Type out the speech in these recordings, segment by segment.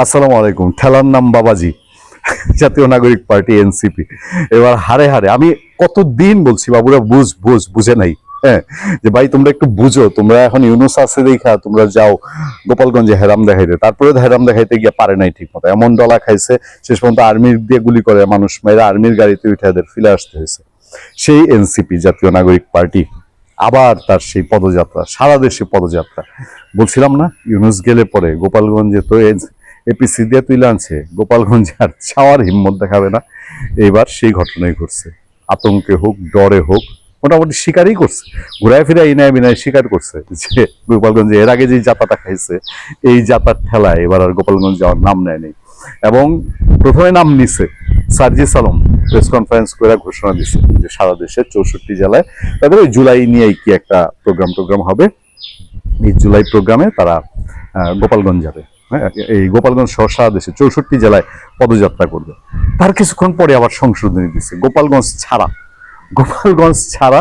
আসসালামু আলাইকুম। ঠেলার নাম বাবাজি। জাতীয় নাগরিক পার্টি এনসিপি এবার হারে হারে আমি কতদিন বলছি বাবুরা বুঝ বুঝ বুঝে নাই। হ্যাঁ, যে ভাই তোমরা একটু বুঝো, তোমরা এখন ইউনুস আছে দেখা তোমরা যাও গোপালগঞ্জে হেরাম দেখাইতে, তারপরে হেরাম দেখাইতে গিয়ে পারে নাই ঠিক মতো, এমন ডলা খাইছে শেষ পর্যন্ত আর্মির দিয়ে গুলি করে মানুষ মেয়েরা আর্মির গাড়িতে উঠে এদের ফিরে আসতে হয়েছে। সেই এনসিপি জাতীয় নাগরিক পার্টি আবার তার সেই পদযাত্রা, সারা দেশে পদযাত্রা। বলছিলাম না ইউনুস গেলে পরে গোপালগঞ্জে তো এপিসি দিয়ে তুলে আনছে, গোপালগঞ্জে আর ছাওয়ার হিম্মত দেখাবে না। এইবার সেই ঘটনাই ঘটছে, আতঙ্কে হোক ডরে হোক মোটামুটি স্বীকারই করছে, ঘুরায় ফিরে ইনায় বিনায় স্বীকার করছে যে গোপালগঞ্জে এর আগে যে জাতাটা খাইছে এই জাতার ঠেলায় এবার আর গোপালগঞ্জ যাওয়ার নাম নেয়নি। এবং প্রথমে নাম নিছে সার্জিস আলম প্রেস কনফারেন্স করে ঘোষণা দিচ্ছে যে সারা দেশের 64 জেলায় তাদের ওই জুলাই নিয়েই কি একটা প্রোগ্রাম হবে, এই জুলাই প্রোগ্রামে তারা গোপালগঞ্জ যাবে। হ্যাঁ, এই গোপালগঞ্জ সহ সারা দেশে 64 জেলায় পদযাত্রা করবে। তার কিছুক্ষণ পরে আবার সংশোধনী দিচ্ছে গোপালগঞ্জ ছাড়া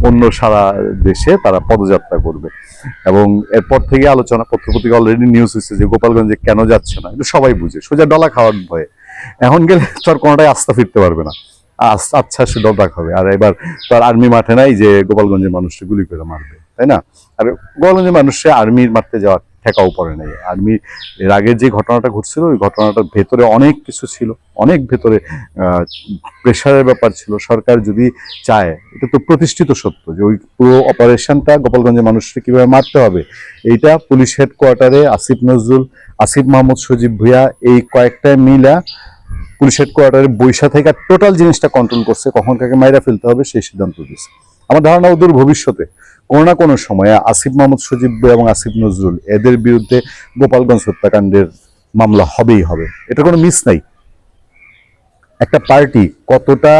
অন্য সারা দেশে তারা পদযাত্রা করবে। এবং এরপর থেকে আলোচনা পত্রপত্রিকা অলরেডি নিউজ হচ্ছে যে গোপালগঞ্জে কেন যাচ্ছে না, এটা সবাই বুঝে, সোজা ডলা খাওয়ার ভয়ে। এখন গেলে তো আর কোনোটাই আস্থা ফিরতে পারবে না, আচ্ছা সে ডলা খাবে। আর এবার তার আর্মি মাঠে নাই যে গোপালগঞ্জের মানুষকে গুলি করে মারবে, তাই না? আর গোপালগঞ্জের মানুষে আর্মির মারতে যাওয়ার ঠেকাও পড়ে নাই। আর্মি এর আগে যে ঘটনাটা ঘটছিল ওই ঘটনাটার ভেতরে অনেক কিছু ছিল, অনেক ভেতরে প্রেশারের ব্যাপার ছিল। সরকার যদি চায়, এটা তো প্রতিষ্ঠিত সত্য যে ওই পুরো অপারেশনটা গোপালগঞ্জের মানুষকে কিভাবে মারতে হবে, এইটা পুলিশ হেডকোয়ার্টারে আসিফ মাহমুদ সজীব ভুঁইয়া এই কয়েকটা মিলা পুলিশ হেডকোয়ার্টারে বৈশা থেকে টোটাল জিনিসটা কন্ট্রোল করছে, কখন কাকে মাইরা ফেলতে হবে সেই সিদ্ধান্ত দিচ্ছে। আমার ধারণা ওদের ভবিষ্যতে কোনো না কোনো সময়ে আসিফ মাহমুদ সজীব এবং আসিফ নজরুল এদের বিরুদ্ধে গোপালগঞ্জ হত্যাকাণ্ডের মামলা হবেই হবে, এটা কোনো মিস নাই। একটা পার্টি কতটা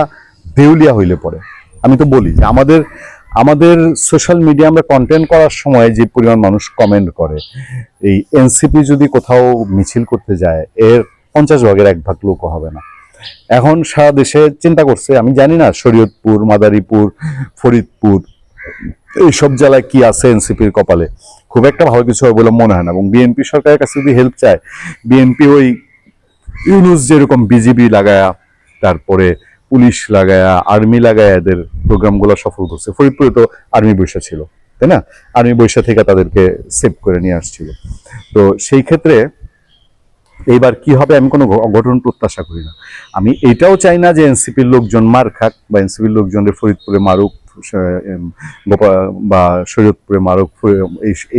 দেউলিয়া হইলে পরে, আমি তো বলি যে আমাদের সোশ্যাল মিডিয়া আমরা কন্টেন্ট করার সময় যে পরিমাণ মানুষ কমেন্ট করে, এই এনসিপি যদি কোথাও মিছিল করতে যায় এর 50 ভাগের 1 ভাগ লোকও হবে না। এখন সারা দেশে চিন্তা করছে, আমি জানি না শরীয়তপুর, মাদারীপুর, ফরিদপুর এইসব জেলায় কি আছে এনসিপির কপালে, খুব একটা ভালো কিছু হবে বলে মনে হয় না। এবং বিএনপি সরকারের কাছে যদি হেল্প চায়, বিএনপি ওই ইউনুস যেরকম বিজিবি লাগায়া, তারপরে পুলিশ লাগায়া, আর্মি লাগায়া এদের প্রোগ্রামগুলো সফল করছে। ফরিদপুরে তো আর্মি বৈশা ছিল, তাই না? আর্মি বৈশা থেকে তাদেরকে সেভ করে নিয়ে আসছিল। তো সেই ক্ষেত্রে এইবার কি হবে আমি কোনো অঘটন প্রত্যাশা করি না। আমি এটাও চাই না যে এনসিপির লোকজন মার খাক বা এনসিপির লোকজনের ফরিদপুরে মারুক বা শরীয়তপুরে মারুক,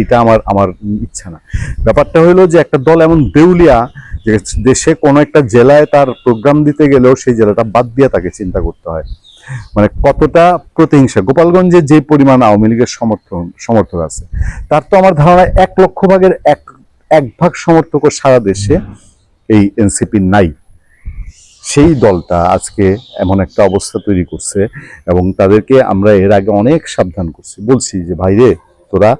এইটা আমার ইচ্ছা না। ব্যাপারটা হলো যে একটা দল এমন দেউলিয়া যে দেশে কোনো একটা জেলায় তার প্রোগ্রাম দিতে গেলেও সেই জেলাটা বাদ দিয়ে তাকে চিন্তা করতে হয়। মানে কতটা প্রতিহিংসা। গোপালগঞ্জে যে পরিমাণ আওয়ামী লীগের সমর্থক আছে, তার তো আমার ধারণা 1 লক্ষ ভাগের 1 ভাগ সমর্থক সারা দেশে এই এনসিপি নাই। সেই দলটা আজকে এমন একটা অবস্থা তৈরি করছে এবং তাদেরকে আমরা এর আগে অনেক সাবধান করছি, বলছি যে ভাইরে তোরা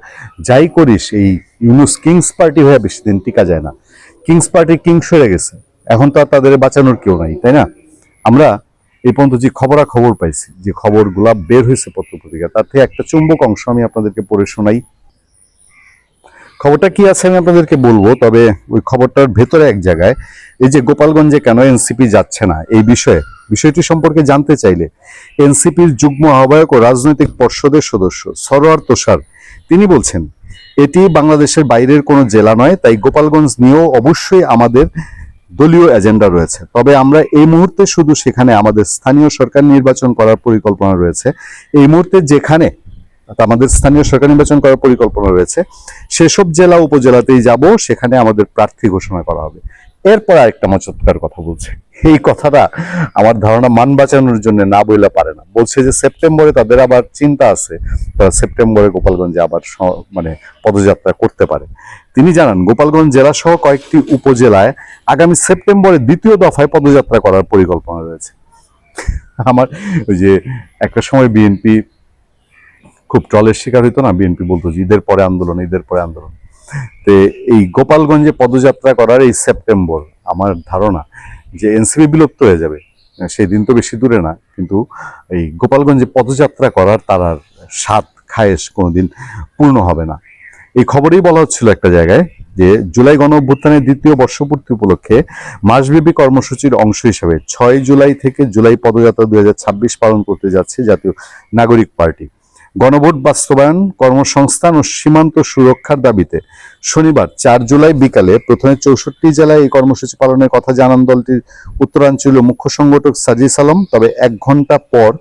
যাই করিস এই ইউনুস কিংস পার্টি হয়ে বেশি দিন টিকা যায় না। কিংস পার্টি কিংস হয়ে গেছে, এখন তো আর তাদের বাঁচানোর কেউ নাই, তাই না? আমরা এই পর্যন্ত যে খবর পাইছি, যে খবরগুলা বের হয়েছে পত্রপত্রিকা, তার থেকে একটা চুম্বক অংশ আমি আপনাদেরকে পড়ে শোনাই। খবরটা কি আছে আমি আপনাদেরকে বলবো, তবে ওই খবরটার ভেতরে এক জায়গায় এই যে গোপালগঞ্জে কেন এনসিপি যাচ্ছে না এই বিষয়টি সম্পর্কে জানতে চাইলে এনসিপির যুগ্ম আহ্বায়ক ও রাজনৈতিক পর্ষদের সদস্য সরোয়ার তোষার তিনি বলছেন, এটি বাংলাদেশের বাইরের কোনো জেলা নয়, তাই গোপালগঞ্জ নিয়েও অবশ্যই আমাদের দলীয় এজেন্ডা রয়েছে। তবে আমরা এই মুহূর্তে শুধু সেখানে আমাদের স্থানীয় সরকার নির্বাচন করার পরিকল্পনা রয়েছে। এই মুহূর্তে যেখানে আমাদের স্থানীয় সরকার নির্বাচন করার পরিকল্পনা রয়েছে সেসব জেলা উপজেলাতেই যাব, সেখানে আমাদের প্রার্থী ঘোষণা করা হবে। এরপর আরেকটা চমৎকার কথা বলছে, এই কথাটা আমার ধারণা মান বাঁচানোর জন্য না বইলা পারে না। বলছে যে সেপ্টেম্বরে তাদের আবার চিন্তা আছে, তারা সেপ্টেম্বরে গোপালগঞ্জে আবার মানে পদযাত্রা করতে পারে। তিনি জানান গোপালগঞ্জ জেলা সহ কয়েকটি উপজেলায় আগামী সেপ্টেম্বরে 2য় দফায় পদযাত্রা করার পরিকল্পনা রয়েছে। আমার ওই যে একটা সময় বিএনপি খুব ট্রলের শিকার হইতো না, বিএনপি বলতো যে ঈদের পরে আন্দোলন, ঈদের পরে আন্দোলন। তো এই গোপালগঞ্জে পদযাত্রা করার এই সেপ্টেম্বর আমার ধারণা যে এনসিপি বিলুপ্ত হয়ে যাবে, সেই দিন তো বেশি দূরে না, কিন্তু এই গোপালগঞ্জে পদযাত্রা করার তার স্বাদ খায়েশ কোনোদিন পূর্ণ হবে না। এই খবরেই বলা হচ্ছিল একটা জায়গায় যে জুলাই গণ অভ্যুত্থানের দ্বিতীয় বর্ষপূর্তি উপলক্ষে মাসব্যাপী কর্মসূচির অংশ হিসেবে 6 জুলাই থেকে জুলাই পদযাত্রা 2026 পালন করতে যাচ্ছে জাতীয় নাগরিক পার্টি। গণভোট বাস্তবায়ন, কর্মসংস্থান ও সীমান্ত সুরক্ষার দাবিতে শনিবার 4 জুলাই বিকালে প্রথমে 64 জেলায় এই কর্মসূচি পালনের কথা জানান দলটির উত্তরাঞ্চলীয় মুখ্য সংগঠক সাজিস আলম। তবে 1 ঘন্টা পর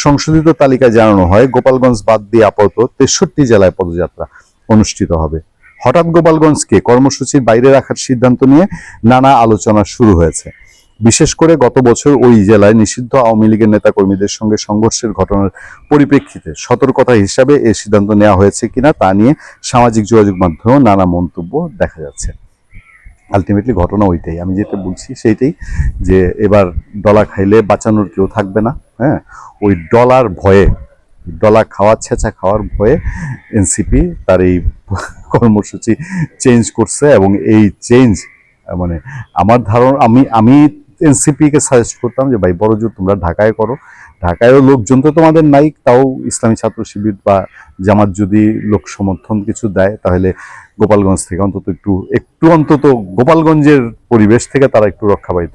সংশোধিত তালিকায় জানানো হয় গোপালগঞ্জ বাদ দিয়ে আপাতত 63 জেলায় পদযাত্রা অনুষ্ঠিত হবে। হঠাৎ গোপালগঞ্জকে কর্মসূচির বাইরে রাখার সিদ্ধান্ত নিয়ে নানা আলোচনা শুরু হয়েছে। বিশেষ করে গত বছর ওই জেলায় নিষিদ্ধ আওয়ামী লীগের নেতাকর্মীদের সঙ্গে সংঘর্ষের ঘটনার পরিপ্রেক্ষিতে সতর্কতা হিসাবে এই সিদ্ধান্ত নেওয়া হয়েছে কিনা তা নিয়ে সামাজিক যোগাযোগ মাধ্যমেও নানা মন্তব্য দেখা যাচ্ছে। আলটিমেটলি ঘটনা ওইটাই, আমি যেটা বলছি সেইটাই, যে এবার ডলা খাইলে বাঁচানোর কেউ থাকবে না। হ্যাঁ, ওই ডলার ভয়ে, ডলা খাওয়া, ছেঁচা খাওয়ার ভয়ে এনসিপি তার এই কর্মসূচি চেঞ্জ করছে। এবং এই চেঞ্জ মানে আমার ধারণা, আমি এনসিপি কে সাজেস্ট করতাম যে ভাই বড় জোর তোমরা ঢাকায় করো, ঢাকায়ও লোকজন তো তোমাদের নাই, তাও ইসলামী ছাত্র শিবির বা জামাত যদি লোক সমর্থন কিছু দেয় তাহলে গোপালগঞ্জ থেকে অন্তত একটু অন্তত গোপালগঞ্জের পরিবেশ থেকে তারা একটু রক্ষা পাইত।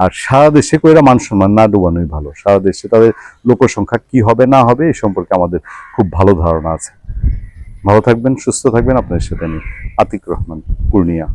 আর সারা দেশে কইরা মান সম্মান না ডুবানোই ভালো। সারা দেশে তাদের লোকসংখ্যা কি হবে না হবে এই সম্পর্কে আমাদের খুব ভালো ধারণা আছে। ভালো থাকবেন, সুস্থ থাকবেন। আপনার সাথে আমি আতিক রহমান, পূর্ণিয়া।